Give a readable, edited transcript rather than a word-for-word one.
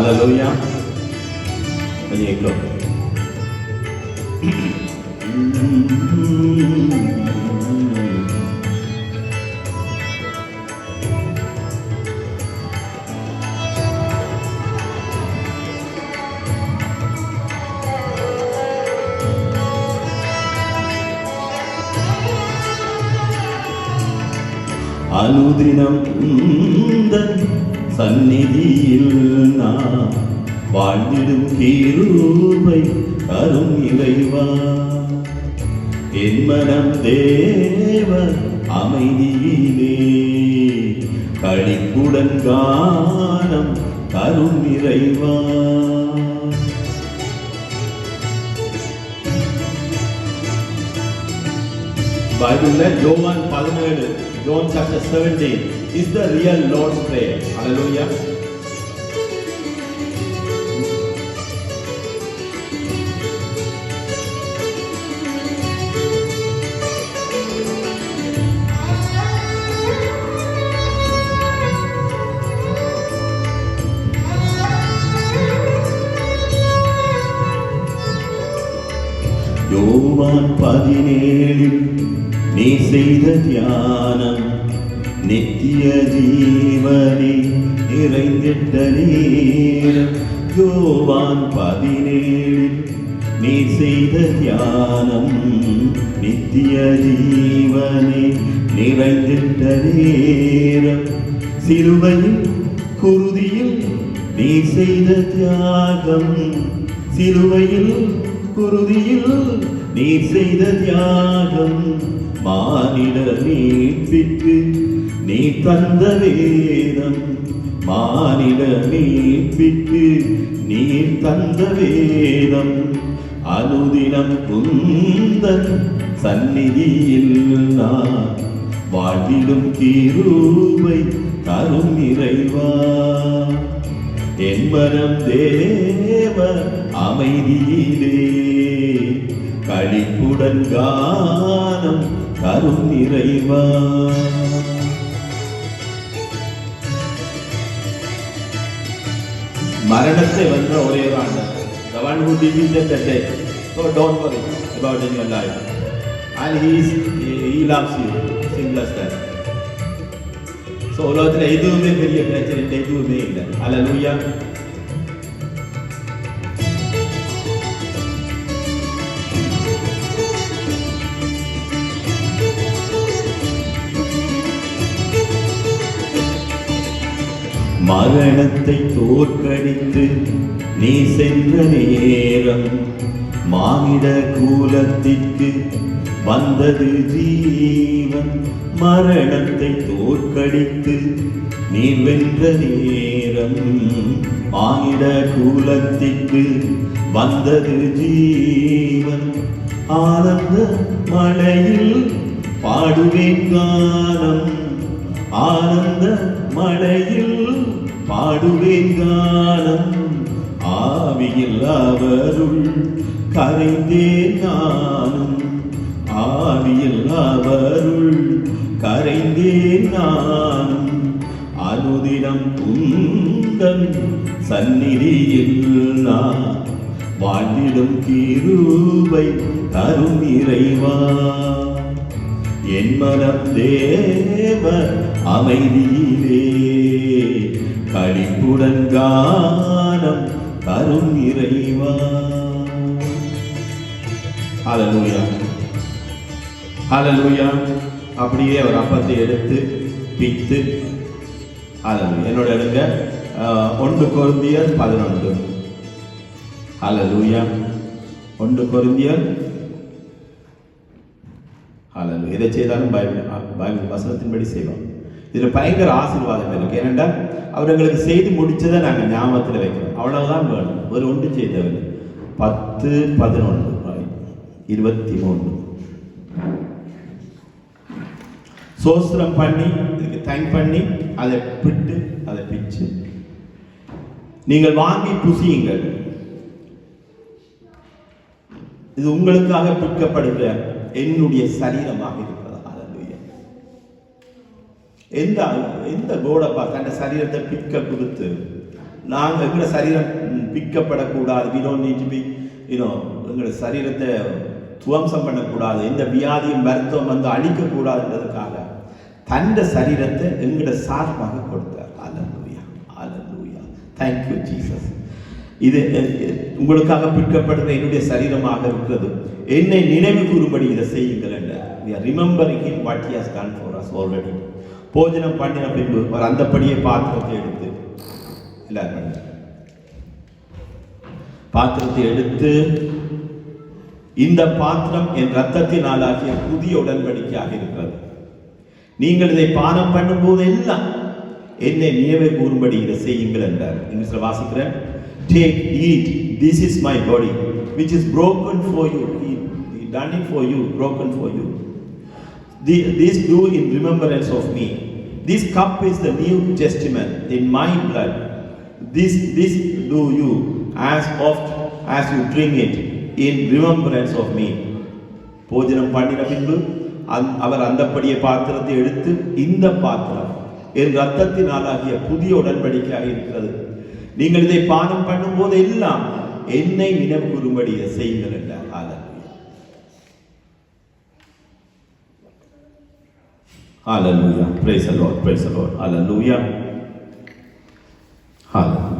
Hallelujah. கொஞ்சம் கேட்கும். அனுதினம் உந்தன் சந்நிதியில் நான் வாழ்ந்திடும் கிருபை தரும் இறைவா. என் மனம் தேவ அமைதியிலே களிப்புடன் கானம் தரும் இறைவா. பைபிள்ல யோவான் 17 John chapter 17 is the real Lord's Prayer. Hallelujah. யோவான் 17 நீ செய்த தியானம் நித்திய ஜீவனை நிறைந்திட்ட நேரம். யோவான் 17 நீ செய்த தியானம் நித்திய ஜீவனை நிறைந்திட்ட நேரம். சிலுவையில் குருதியில் நீ செய்த தியாகம், சிலுவையில் குருதியில் நீ செய்த தியாகம், மானிட மீட்பிற்கு நீ தந்த வேதம், மானிட மீட்பிற்கு நீ தந்த வேதம். அனுதினம் குந்தன் சந்நிதியில் நான் வாழ்விலும் கிருபை தரும் இறைவா. என் மனம் தேவ அமைதியிலே களிப்புடன் கானம் தரும் இறைவா. மரணத்தை வென்ற ஒரே ஆண்டவர். The one who defeated the death. So don't worry about in your life. And he loves you. Simple as that. So உலகத்துல எதுவுமே பெரிய பிரச்சனை எதுவுமே இல்லை. Hallelujah. மரணத்தை தோற்கடித்து நீ சென்ற நேரம், மானிட கூலத்திற்கு வந்தது ஜீவன். மரணத்தை தோற்கடித்து நீ வென்ற நேரம், மானிட கூலத்திற்கு வந்தது ஜீவன். ஆனந்த மழையில் பாடுவேன் கானம், ஆனந்த மழையில் பாடுவேன் கானம். ஆவியில் அவருள் கரைந்தேன் நானும், ஆவியில் அவருள் கரைந்தேன் நானும். அனுதினம் உந்தன் சந்நிதியில் நான் வாழ்ந்திடும் கிருபை தரும் இறைவா. என் மனம் தேவ அமைதியிலே களிப்புடன் கானம் தரும் இறைவா. ஹல்லேலூயா, ஹல்லேலூயா. அப்படியே ஒரு அப்பத்தை எடுத்து பித்து, ஹல்லேலூயா. என்னோட எடுங்க 1 கொரிந்தியர் 11. ஹல்லேலூயா. 1 கொரிந்தியர். ஹல்லேலூயா. எதை செய்தாலும் பைபிள் வசனத்தின்படி செய்வோம். இதில் பயங்கர ஆசீர்வாதம் இருக்கு. ஏனென்றால் அவர்களுக்கு செய்து முடிச்சதை நாங்கள் ஞாபகத்தில் வைக்கிறோம். அவ்வளவுதான் வேணும். ஒரு ஒன்று செய்தவர் 10, 11, 23 சோஸ்திரம் பண்ணி இதுக்கு தேங்க் பண்ணி அதை பிட்டு அதை பிச்சு நீங்கள் வாங்கி புசியுங்கள். இது உங்களுக்காக பிற்கப்படுகிற என்னுடைய சரீரமாக இருக்கிறது. எந்த கோடப்பா தன் சரீரத்தை பிற்க கொடுத்து நாங்கள் எங்களோட சரீரம் பிக்கப்படக்கூடாது. we don't need to be எங்களோட சரீரத்தை துவம்சம் பண்ணக்கூடாது, எந்த வியாதியும் மருத்துவம் வந்து அழிக்கக்கூடாதுன்றதுக்காக தந்த சரீரத்தை எங்களோட சார்பாக கொடுத்தார். அல்லேலூயா, அல்லேலூயா, thank you Jesus. இது உங்களுக்காக பிற்கப்படுகிற என்னுடைய சரீரமாக இருக்கிறது, என்னை நினைவு கூறும்படி இதை செய்யுங்கள் என்றார். we are remembering him what he has done for us already. போஜனம் பண்ணின பின்பு அவர் அந்தப்படியே பாத்திரத்தை எடுத்து எல்லாரும் பாத்திரத்தை எடுத்து, இந்த பாத்திரம் என் இரத்தத்தினாலாகிய புதிய உடன்படிக்கையாக இருக்கிறது, நீங்கள் இதை பானம் பண்ணும் போது எல்லாம் என்னை நினைவு கூறும்படி இதை செய்யுங்கள் என்றார். இங்கிலீஷ்ல வாசிக்கிறேன். Take, eat, this is my body which is broken for you. He done it for you, broken for you. This do in remembrance of me. This cup is the New Testament in my blood. This do you as oft as you drink it in remembrance of me. போஜனம் பண்ணின பின்பு அவர் அந்தப்படியே பாத்திரத்தை எடுத்து, இந்த பாத்திரம் என் இரத்தத்தினாலாகிய புதிய உடன்படிக்கையாக இருக்கிறது, நீங்கள் இதை பானம் பண்ணும் போது எல்லாம் என்னை நினைவு கூறும்படி இதை செய்யுங்கள் என்றார். Hallelujah. Praise the Lord. Praise the Lord. Hallelujah. Hallelujah.